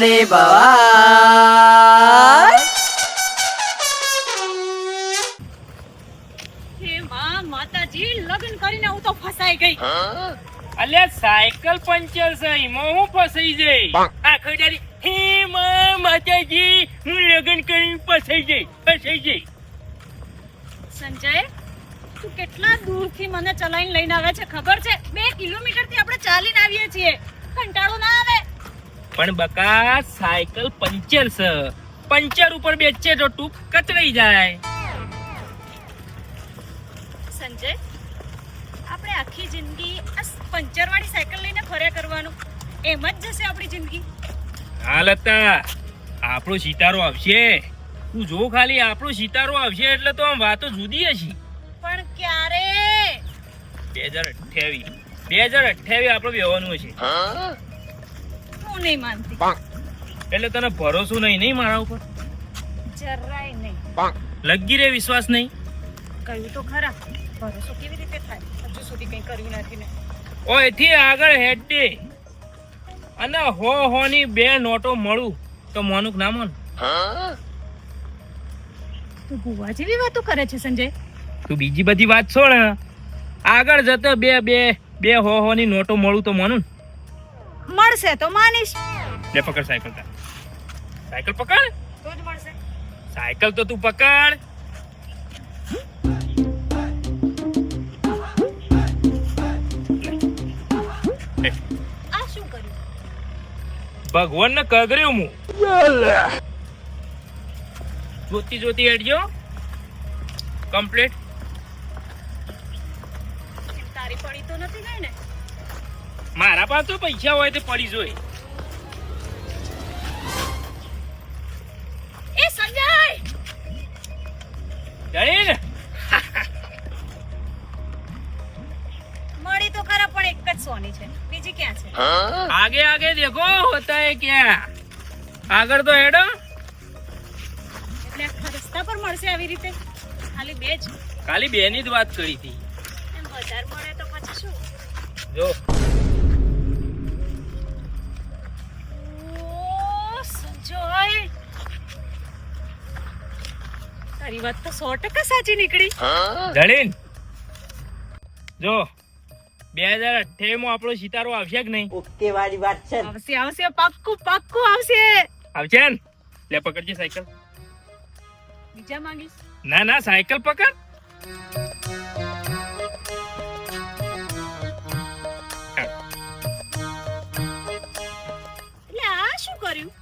ને ભવાય. હે માં માતાજી, લગ્ન કરીને હું તો ફસાઈ ગઈ. અલ્યા સાયકલ પંચર છે એમાં હું ફસાઈ જઈ આખો દાડી હે માં માતાજી હું લગન કરીને ફસાઈ જઈ. સંજય, તું કેટલા દૂરથી મને ચલાવીને લઈને આવે છે ખબર છે? 2 કિલોમીટરથી આપણે ચાલીને આવીએ છીએ. કંટાળો ના આવે? પણ બકા સાયકલ પંચર છે, પંચર ઉપર બેચે તો ટૂંક કચડાઈ જાય. સંજય, આપણે આખી જિંદગી આ પંચર વાળી સાયકલ લઈને ફર્યા કરવાનું, એમ જ જશે આપણી જિંદગી. હાલતા આપણો સિતારો આવશે, તું જો ખાલી આપણો સિતારો આવશે એટલે તો આમ વાતો જુદી હશે. પણ ક્યારે? 2028 આપણો બેવાનું હશે. હું નહીં માનતી. એટલે તને ભરોસો નહીં મારા ઉપર? જરાય નહીં. લગી રે વિશ્વાસ નહીં? કહ્યું તો ખરા, ભરોસો કેવી રીતે થાય? હજુ સુધી કંઈ કર્યું નથી ને. ઓ એથી આગળ હેડ દે અને હો ની 2 નોટો મળું તો મોનુક ના મોન. તું ભૂવા જેવી વાતો કરે છે સંજય. તું બીજી બધી વાત છોડ, આગળ જતો બે હો ની નોટો મળું તો મોનું. મળશે તો માનીશ. લે પકડ સાયકલ પકડ. તો જ મળશે. સાયકલ તો તું પકડ. આ શું કર્યું? ભગવાન ને કગર્યું હું. જોતી હેડજો કમ્પ્લીટ. તારી પડી તો નથી ગઈ ને? મારા પાસે તો પૈસા હોય તો પડી જોઈ. એ સંજય! જાણે મળી તો ખરા, પણ એક જ સોની છે, બીજી ક્યાં છે? આગે દેખો હોતા હે ક્યાં. આગળ તો હેડો. એટલે આખા રસ્તા પર મળશે આવી રીતે? ખાલી 2 જ? ખાલી 2 ની જ વાત કરી હતી. એમ વધારે મળે તો પછી શું? જો ઓ સંજય, તારી વાત તો 100% સાચી નીકળી. જડીન જો 2028 માં આપણો સિતારો આવશે કે નહીં? ઓકે વાળી વાત છે. આવશે, પાક્કું આવશે. આવશે ને? લે પકડજે સાયકલ. બીજા માંગીશ? ના સાયકલ પકડ. એટલે આ શું કર્યું?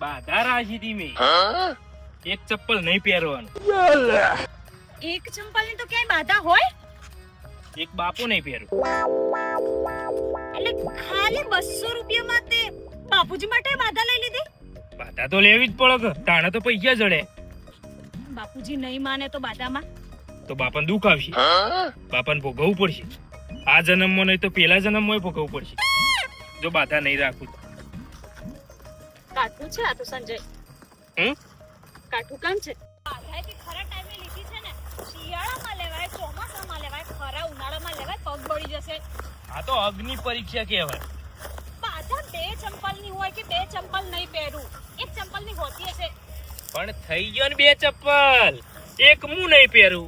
બાધા રાખી હતી મેં. એક ચપ્પલ નહીં પહેરવાનું. એક ચંપલની તો ક્યાંય બાધા હોય? એક બાપુ નહીં પહેરું. એટલે ખાલી 200 રૂપિયામાં તે બાપુજી માટે બાધા લઈ લીધી? બાધા તો લેવી જ પડે, તાણે તો પૈસા જડે. બાપુજી નહીં માને તો બાધામાં? તો બાપાને દુઃખ આવશે, બાપાને ભોગવવું પડશે. આ જન્મમાં નહીં તો પેલા જન્મમાં ભોગવવું પડશે જો બાધા નહીં રાખું. કાઠું છે આ તો સંજય. કાઠું કામ છે. બાધા કે ખરા ટાઈમે લીધી છે ને, શિયાળામાં લેવાય, ચોમાસામાં લેવાય, ખરા ઉનાળામાં લેવાય, પગ બળી જશે. આ તો અગ્નિ પરીક્ષા કહેવાય. બાધા 2 ચંપલની હોય કે 2 ચંપલ નહીં પહેરું, એક ચંપલની હોતી હશે. પણ થઈ ગયો ને 2 ચપ્પલ. એક હું નહીં પહેરું,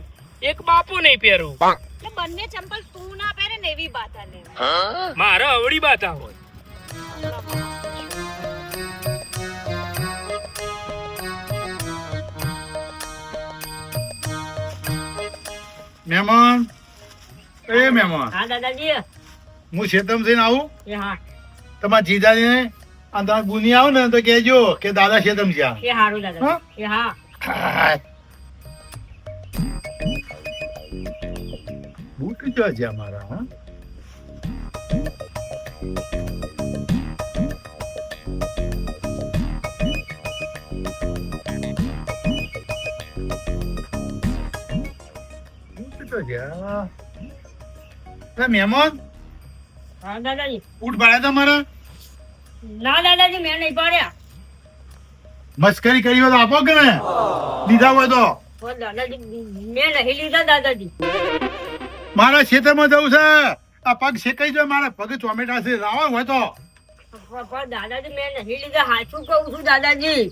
એક બાપુ નહીં પહેરું. એટલે બંને ચંપલ તું ના પહેરે ને એવી બાધા લેવાય. મારા અવળી બાધા હોય. મહેમાન, મહેમાન, હા દાદાજી. હું શેતમ જઈને આવું. એ હા, તમારા જીજાજીને અને તમે ગુની આવો ને તો કહેજો કે દાદા શેતમ છે. એ હારું દાદાજી. એ હા. બૂટ જો છે અમારા. હા, મહેમાન, હા દાદાજી. બૂટ ભાડ્યા તમારા? ના દાદાજી, મેં નહીં પાડ્યા. મસ્કરી કરી હોય તો આપો કે ને લીધા હોય તો. દાદાજી મેં નહીં લીધા દાદાજી. મારા ખેતરમાં જવું છે, આ પગ શેકાઈ જાય, મારા પગ ચોમેટા છે, લાવો હોય તો. પણ દાદાજી મેં નહીં લીધા સાચું કહું છું દાદાજી.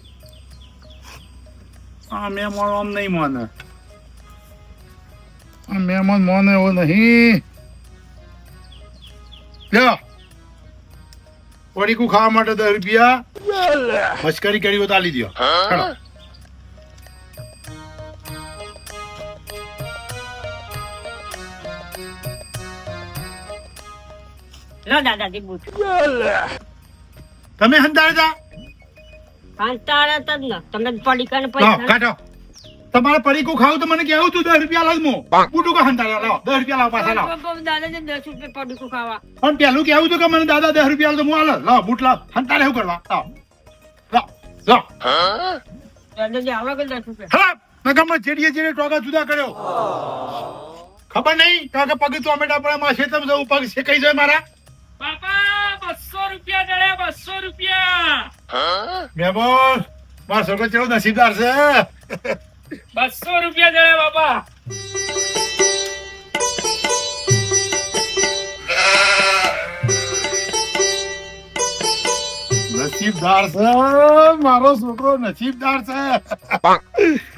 આ મહેમાન આમ નહીં માને. આ મહેમાન માને એવો નહીં. લ્યો પડીકું ખાવા માટે 10 રૂપિયા મસ્કરી કરી હોય તો આલી દ્યો. ચાલો. લો દાદાજી બૂટ. તમે હંતાડતા હાંતાળા જ ને તમે પડીકાને લાવો પૈસા કાઢો. તમારે પડીકું ખાવું તો મને કેવું તું 10 રૂપિયા લાવ હું બુટું કા હંતાડ્યા લાવો 10 રૂપિયા લાવો પાછા લાવો. દાદાજી 10 રૂપિયા પડીકું ખાવા. પણ પેલું કેવું તું કે મને દાદા 10 રૂપિયા આલો તો હું આલો લાવો બૂટ લાવ હંતાડે શું કરવા લાવો લાવો દાદાજી આવા કે 10 રૂપિયા. હા નકમ ચેડીએ ચેડીએ ટોકા જુદા કર્યો. ખબર નહીં કાકે પગ ટોમેટા પડે માં ખેતમ જવું પગ શેકાઈ જાય મારા. બાપા 200 રૂપિયા જડે 200 રૂપિયા. મહેમાન મારો છોકરો ચેવો નસીબદાર છે. 200 રૂપિયા જડે બાપા. નસીબદાર છે મારો છોકરો નસીબદાર છે.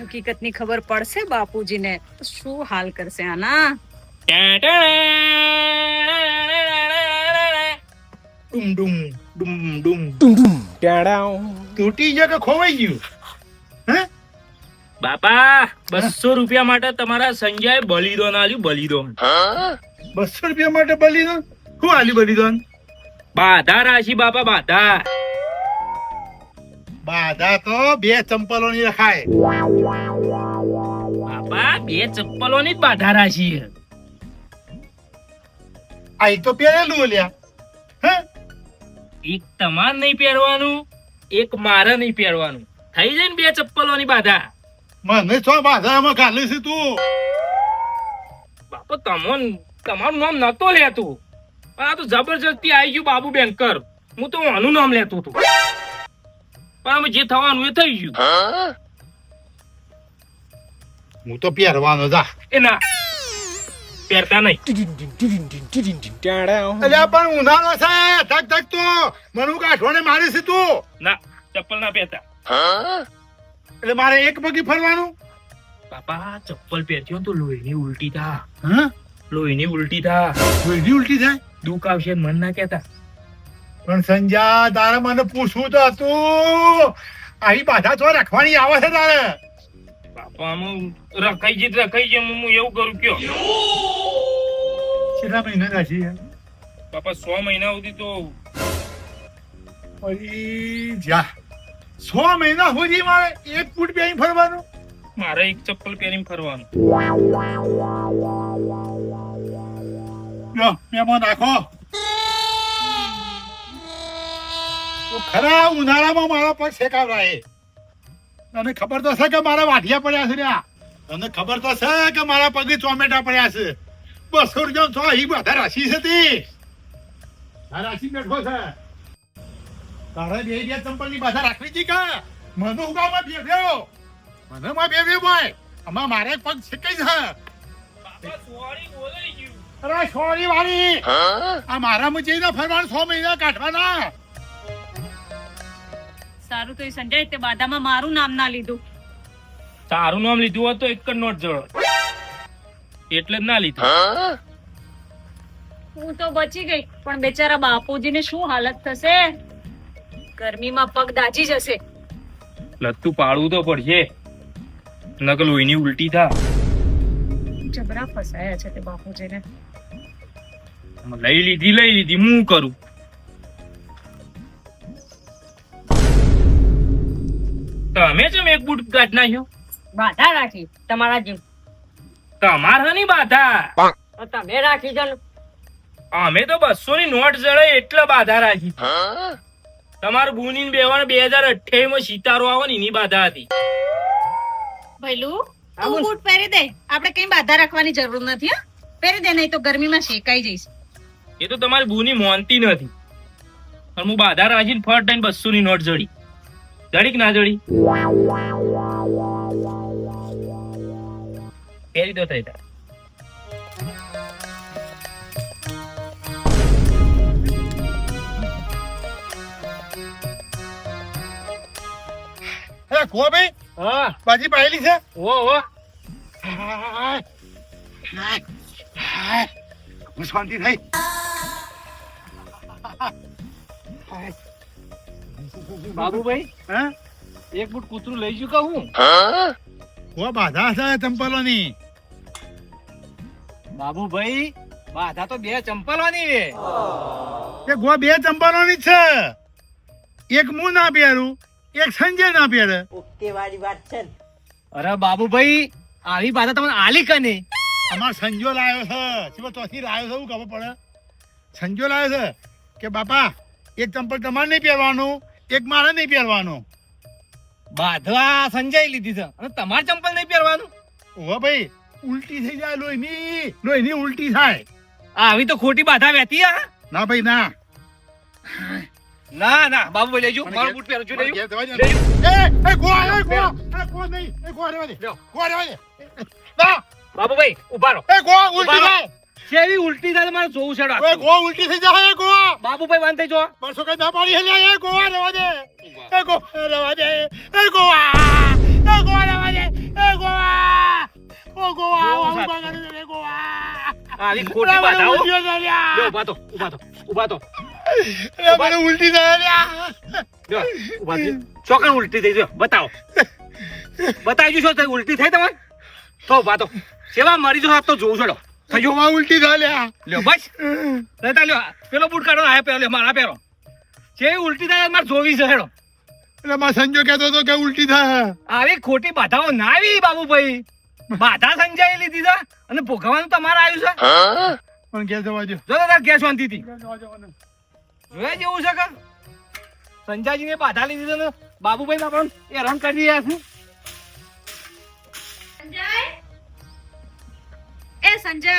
હકીકતની ખબર પડશે બાપુજીને તો શું હાલ કરશે આના. ડુમ ડુમ ડુમ ડુમ તૂટી ગયો કે ખોવાઈ ગયું. હે બાપા 200 રૂપિયા માટે તમારા સંજય બલિદાન આલ્યું બલિદાન. 200 રૂપિયા માટે બલિદાન શું આલી બલિદાન. બાધા રાશિ બાપા બાધા. બાધા તો 2 ચંપલો ની રખાય. બાપા 2 ચપ્પલોની જ બાધા રાશિ. આ તો પહેરેલું લ્યા. હે એક તમાર નહીં પહેરવાનું એક મારે નહીં પહેરવાનું થઈ જાય ને 2 ચપ્પલોની બાધા. મને છો બાધામાં ગાલે છે તું. બાપા તમારું નામ નતો લેતું પણ આ તો જબરજસ્તી આવી ગયું બાબુ બેંકર. હું તો આનું નામ લેતો હતો પણ અમે જે થવાનું એ થઈ ગયું. હું તો પહેરવાનો જા. એ ના પહેરતા નહીં. અલ્યા પણ ઉનાળો છે ધક ધક તો મને કાઢવાને મારે છે તું. ના ચપ્પલ ના પહેરતા. એટલે મારે એક પગી ફરવાનું. બાપા ચપ્પલ પહેરતી તો લોહીની ઉલટી થા. હા લોહીની ઉલટી થા. વેડી ઉલટી થાય. દુઃખ આવશે મન ના કહેતા. પણ સંજા તારે મને પૂછવું તો હતું. અહીં બાધા તો રાખવાની આવે છે તારે. બાપા હું રખાઈ જાય હું એવું કરું કયો. કેટલા મહિના રાશી છે? બાપા 100 મહિના સુધી તો અરે જા 100 મહિના સુધી મારે એક ફૂટ પહેરી ફરવાનું. મારે એક ચપ્પલ પહેરીને ફરવાનું. લો મેમાં નાખો. તો ખરા ઉનાળામાં મારા પગ શેકાવરાય. તને ખબર તો છે કે મારા વાઢિયા પડ્યા છે લ્યા. તને ખબર તો છે કે મારા પગે ચોમેટા પડ્યા છે. 200 રૂપિયા તો અહીં બધા રાશી છે તે. આ રાશી બેઠો છે. તારે બે ચંપલ ની બાધા રાખવી હતી કે મને ઉગામાં બેઠ્યો. મને માં બેઠ્યો ભાઈ આમાં મારે પગ શેકાઈ છે. બાપા સોરી બોલાઈ ગયું. અરે સોરી વાળી આ મારામાં જઈને ફરવાનું 100 મહિના કાઢવાના. સારું તો એ સંજય તે બાધામાં મારું નામ ના લીધું. તારું નામ લીધું હોત તો એક જ નોટ જડો એટલે જ ના લીધું. હું તો બચી ગઈ પણ બેચારા બાપુજીને શું હાલત થશે. ગરમીમાં પગ દાજી જશે. લત્તું પાડવું તો પડશે નકલ લોહીની ઉલટી થા. જબરા ફસાયા છે તે બાપુજીને. લઈ લીધી હું કરું. તમે જેમ એક બૂટ કાઢ નાખ્યો. બાધા રાખી તમારા જેમ. તમારે ની બાધા. તો તમે રાખી દો ને. અમે તો 200 ની નોટ જડે એટલે બાધા રાખી. તમારું બુની બેવાને 2028 માં સિતારો આવે ને એની બાધા હતી. ભઈલું તું બૂટ પહેરી દે. આપણે કઈ બાધા રાખવાની જરૂર નથી. હા પહેરી દે નહીં તો ગરમીમાં શેકાઈ જઈશ. એ તો તમારી બુની મોનતી નથી પણ હું બાધા રાખીને ફટ ટાઈમ 200 ની નોટ જડી. જડી કે ના જડી પહેરી દો થઈ તાર. અરે કો ભાઈ હા બાજી પાયેલી છે ઓ હાય. હાય. હું શાંતિ થઈ બાબુભાઈ હા એક બુટ કૂતરું લઈ જુ કહું કો બાધા છે ચંપલોની બાબુભાઈ બાધા તો બે ચંપલોની રે એ ગો બે ચંપલોની જ છે એક હું ના પહેરું એક સંજય ના પહેરે અરે બાબુભાઈ આવી બાધા તમને આલી કને અમાર સંજો લાવ્યો છે શું તોથી લાવ્યો છે એવું ખબર પડે સંજો લાવ્યો છે કે બાપા એક ચંપલ તમારે નહીં પહેરવાનું એક મારે નહીં પહેરવાનું બાધવા સંજય લીધી છે અને તમારે ચંપલ નહીં પહેરવાનું ઓહો ભાઈ ઉલટી થઈ જાય લોહીની ઉલટી થાય આવી તો ખોટી બાધા વેતી હા ના ભાઈ ના ના ના બાબુભાઈ લેજો મારો બૂટ પહેરો છું મને લેજો ઘેર જવા દે. એ ગો નહીં એ ગો રહેવા દે લ્યો. ગો રહેવા દે ના બાબુભાઈ ઉભા રહો એ ગો ઉલટી ઉભા રહો. થાય કેવી ઉલટી થાય મારે જોવું છે એ ગો ઉલટી થઈ જાય એ ગો બાબુભાઈ વાંધે જો બરસો કઈ ના પાડી હેલ્યા એ ગો રહેવા દે એ ગો રહેવા દે એ ગો રહેવા દે એ ગો ઓ ગો એ ગો આવી ખોટી બાધાઓ લ્યો ઉભા તો મને ઉલટી થાય લ્યો ઉભા થઈ ચોકન ઉલટી થઈ જો બતાવો બતાવજો શું થાય ઉલટી થઈ તમારે તો ઉભા તો સેવા મરી જો તો જોવું છોડો થયો માં ઉલટી થાય લ્યા લ્યો બસ લેતા લ્યો પેલો બૂટ કાઢો આ પહેરો લ્યો મારા પહેરો જે ઉલટી થાય મારે જોવી છે હેડો એટલે માં સંજો કહેતો હતો કે ઉલટી થાય આવી ખોટી બાધાઓ ના આવી બાબુભાઈ બાધા સંજાઈ લીધી છે અને ભોગવવાનું તમારે આવ્યું છે પણ ઘેર જવા દો જો તાર કે શાંતિથી જવા દો જોયા જેવું છે કે સંજાજીને બાધા લીધી છે ને બાબુભાઈ ના પણ હેરાન કરી રહ્યા છે સંજય એ સંજય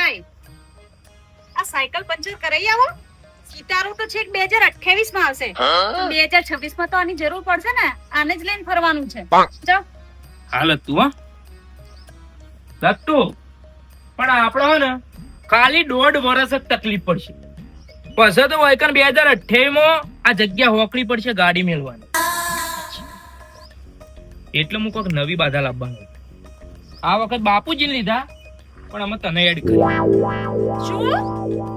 આ સાયકલ પંચર કરાઈ આવો સિતારો તો છેક 2028 માં આવશે 2026 માં તો આની જરૂર પડશે ને આને જ લઈને ફરવાનું છે જાઓ હાલ તું હા લત્તુ પણ આપણો હે ને ખાલી 1.5 વર્ષ જ તકલીફ પડશે પછી તો વાયકન 2028 માં આ જગ્યા હોકડી પડશે ગાડી મેળવાની એટલે હું કોઈક નવી બાધા લાવવાનું આ વખત બાપુજી લીધા પણ અમે તને એડ કરી શું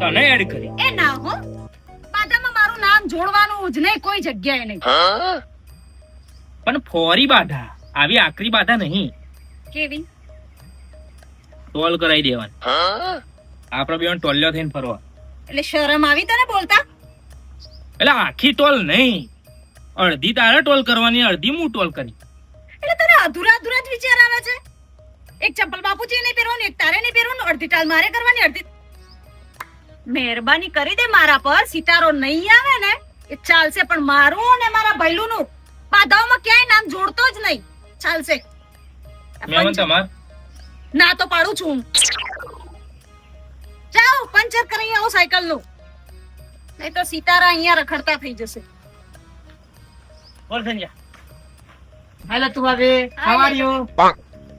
તને એડ કરી એ ના હો બાધામાં મારું નામ જોડવાનું જ નહીં કોઈ જગ્યાએ નહીં પણ ફોરી બાધા આવી આકરી બાધા નહીં કેવી ટોલ કરાવી દેવાની આપડે બે ટોલ્યો થઈને ફરવા એટલે શરમ આવી તને બોલતા એટલે આખી ટોલ નહીં અડધી તારે ટોલ કરવાની અડધી હું ટોલ કરી એટલે તને અધૂરા અધૂરા જ વિચાર આવે છે એક ચંપલ બાપુજી નહીં પહેરવાનું એક તારે નહીં પહેરવાનું અડધી ટાલ મારે કરવાની અડધી મહેરબાની કરી દે મારા પર સિતારો નહીં આવે ને એ ચાલશે પણ મારું અને મારા ભૈલુંનું બાધાઓમાં ક્યાંય નામ જોડતો જ નહીં ચાલશે મેમન તમાર ના તો પાડું છું હું. જાઓ પંચર કરી આવો સાયકલ નું નહીં તો સિતારા અહીંયા રખડતા થઈ જશે બોલ Sanjay Hello, Tubabe. How are you?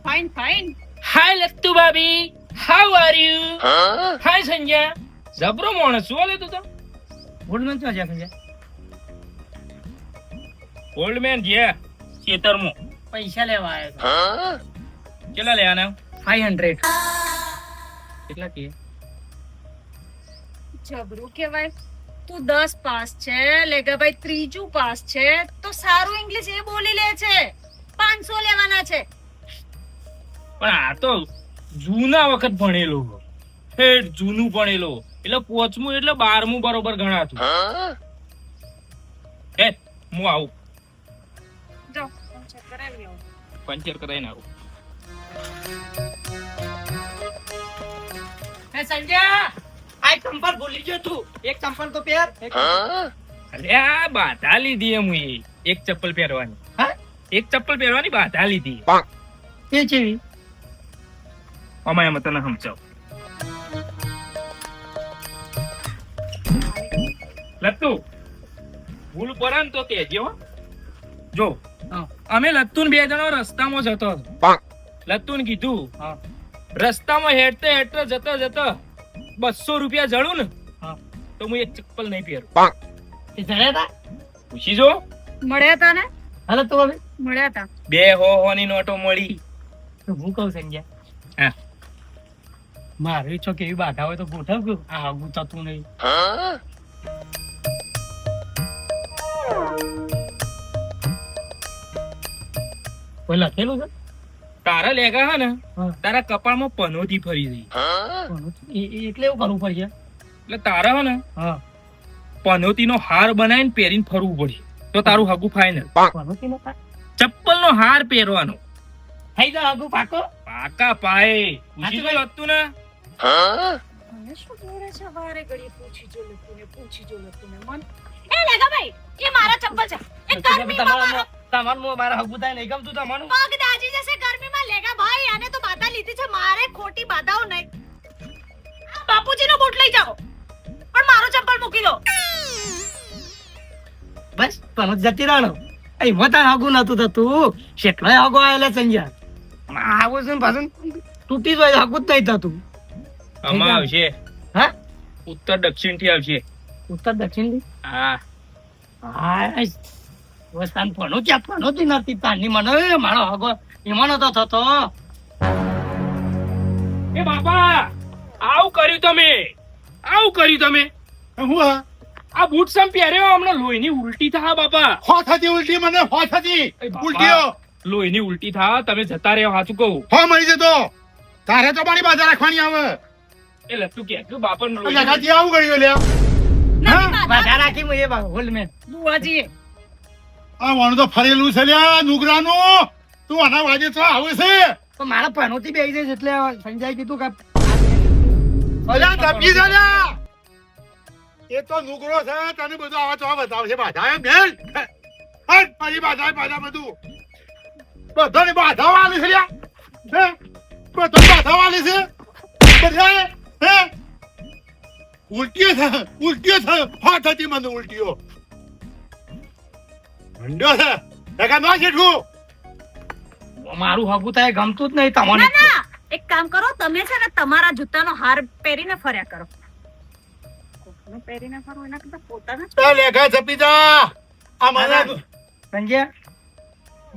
Fine fine hi Lattu ભાભી how are you hi Sanjay જબરો માણસ શું લે તું તો Good man, क्या संजय? ઓલ્ડ મેન જે ખેતરમાં पैसा लेवा आया था. કેટલા લેવાના 500. કેટલા કે જબરું કહેવાય તું 10 પાસ છે લેગાભાઈ ત્રીજું પાસ છે તો સારું ઇંગ્લિશ એ બોલી લે છે 500 લેવાના છે પણ આ તો જૂના વખત ભણેલો હેડ જૂનું ભણેલો એટલે 5મું એટલે 12મું બરોબર ગણાતું હે હું આવું જાઓ પંચર કરાવી આવો પંચર કરાઈને આવું Hey, संजय. આ ચંપલ ભૂલી ગયો તું. એક ચંપલ તો પહેર. અરે આ બાધા લીધી એમ એક ચપ્પલ પહેરવાની હા? એક ચપ્પલ પહેરવાની બાધા લીધી એ ચેવી? અમાય અમે તને સમજાવ લત્તુ ભૂલ પડે ને તો કહેજે હો જો હા. અમે લત્તુન બે જણો રસ્તામાં જતો હતો લત્તુન કીધું હા. રસ્તામાં હેડતો જતો 200 રૂપિયા જડું ને હા. તો હું એક ચપ્પલ નહીં પહેરું તે જડ્યા તા? પૂછી જો મળ્યા તા ને Hello, Tubabe. મળ્યા તા 2 100 ની નોટો મળી. તો હું કહું સંજ્ઞા હા. મારે છો કેવી બાધા હોય તો ગોઠવ આ આગું થતું નહીં. કોઈ લખેલું છે તારા લેગા હે ને હા. તારા કપાળમાં પનોતી ફરી ગઈ. એટલે એવું કરવું પડશે. એટલે તારા હે ને હા પનોતીનો હાર બનાવીને પહેરીને ફરવું પડશે તો તારું હગું ફાઇનલ. પનોતીનો થાય? ચપ્પલનો હાર પહેરવાનો. થઈ જાય આગું પાકો. પાકા પાયે. પૂછી તો લતું ને. મને શું બોલે છે વારે ઘડીએ પૂછી જો લખુને મન એ લેગા ભાઈ એ મારા ચંપલ છે એ ગરમીમાં મારો તમારું મારા હગું થાય નહીં ગમતું તમારું. પગ દાજી જશે ગરમીમાં લેગા ભાઈ આને તો બાધા લીધી છે મારે ખોટી બાધાઓ નહીં આ બાપુજીનો બૂટ લઈ જાઓ પણ મારો ચંપલ મૂકી દો બસ પણ જતી રહેવાનો. એ મતા હગું નતું થતું કેટલાય હગો આયેલા સંજ્ઞા. આવું છે ને પાછું તૂટી જાય હગું જ નહીં થતું. આમાં આવશે હા ઉત્તર દક્ષિણ થી આવશે. ઉત્તર દક્ષિણ થી હા હા વસ્તાન ભણો ક્યાં ભણોતી નથી તાની મને મારો હગો એમાં નતો થતો. એ બાપા આવું કર્યું તમે. હું હા આ બૂટ સમ પહેર્યો હમણાં લોહીની ઉલટી થા બાપા. હો થતી ઉલટી મને હો થતી એ બાપા, ઉલટીઓ લોહીની ઉલટી થા તમે જતા રહ્યો સાચું કહું. હો મળી જતો તારે તો મારી બાધા રાખવાની આવે એ લતું કે તું બાપા લગાતી આવું કર્યું લ્યા હા બાધા રાખી હું એ હોલ મેં બુઆજી આ વણ તો ફરેલું છે લ્યા નુગરાનું તું આના વાજે તો આવે છે તો મારા ભણોતી બેસી જાય એટલે સંજય કીધું કે અલ્યા ધબકી છે લ્યા એ તો નુગરો છે તને બધું આવા તો બતાવશે બાધા એમ બેન હટ મારી બાધા બધું બધાને બાધા વાળી છે લ્યા હે બધા બાધા વાળી છે બધા હે ઉલટીઓ છે હા થતી મને ઉલટીઓ મંડ્યો છે લગા ન જેઠું મારું હગું થાય ગમતું જ નહીં તમને. ના ના એક કામ કરો તમે છે ને તમારા જૂતાનો હાર પહેરીને ફર્યા કરો કોકનો પહેરીને ફરો એના કરતા પોતાના જ તો લેખા છપીતા આ મને સંજય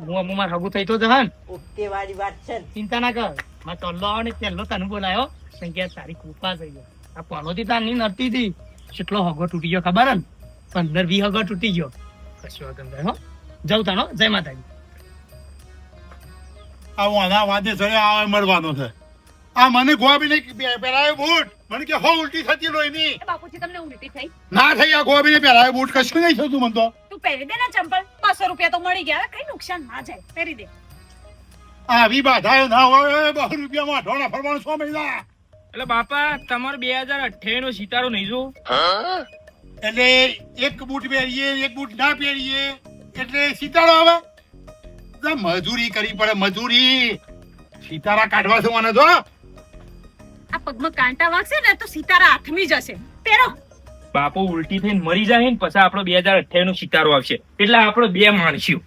હું મારું હગું થઈ તો જહન ઓકે વાળી વાત છે ચિંતા ના કર મેં તલ્લો આવો ને પહેલો તને બોલાયો સંજય તારી કૃપા થઈ ગયો આ પનોતી તારની નડતી હતી કેટલો હગો તૂટી ગયો ખબર ને 15-20 હગો તૂટી ગયો કશું વાંધો નહીં હો જાઉં તાનો જય માતાજી. આ વાના વાદે ચડે આ મળવાનો છે આ મને ગોબી ને પહેરાયો બૂટ મને કે હો ઉલટી થતી લોહીની એ બાપુજી તમને ઉલટી થઈ ના થઈ આ ગોબી ને પહેરાયો બૂટ કશું નહીં થતું મને તો તું પહેરી દે ને ચંપલ 200 રૂપિયા તો મળી ગયા કઈ નુકસાન ના જાય પહેરી દે આવી બાધા ના હોય 200 રૂપિયામાં ઢોણા ફરવાનું 6 મહિના એટલે બાપા તમારો 2028 નો સિતારો નહીં જો. એટલે એક બૂટ પહેરીએ એક બૂટ ના પહેરીએ એટલે સિતારો આવે તો મજૂરી કરવી પડે મજૂરી સિતારા કાઢવા છે મને તો આ પગમાં કાંટા વાગશે ને તો સિતારા હાથમી જશે પહેરો બાપો ઉલટી થઈને મરી જાય ને પછી આપણો 2028 નો સિતારો આવશે એટલે આપણો 2 માણસ્યું.